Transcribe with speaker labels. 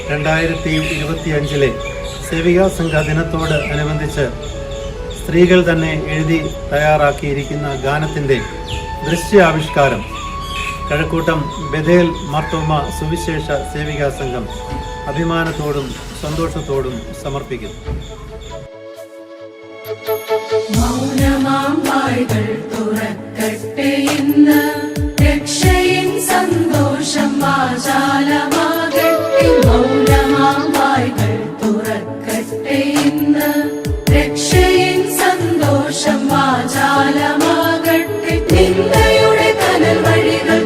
Speaker 1: 2025 സേവികാ സംഘ ദിനത്തോട് അനുബന്ധിച്ച് സ്ത്രീകൾ തന്നെ എഴുതി തയ്യാറാക്കിയിരിക്കുന്ന ഗാനത്തിൻ്റെ ദൃശ്യാവിഷ്കാരം കഴക്കൂട്ടം ബഥേൽ മാർത്തോമ സുവിശേഷ സേവികാ സംഘം അഭിമാനത്തോടും സന്തോഷത്തോടും സമർപ്പിക്കുന്നു.
Speaker 2: മൗനമാം വായ്കൾ തുറക്കട്ടെ ഇന്ന്, രക്ഷയിൻ സന്തോഷം വാചാലമാകട്ടെ. മൗനമാം വായ്കൾ തുറക്കട്ടെ ഇന്ന്, രക്ഷയിൻ സന്തോഷം വാചാലമാകട്ടെ. നിന്ദയുടെ കനൽ വഴികൾ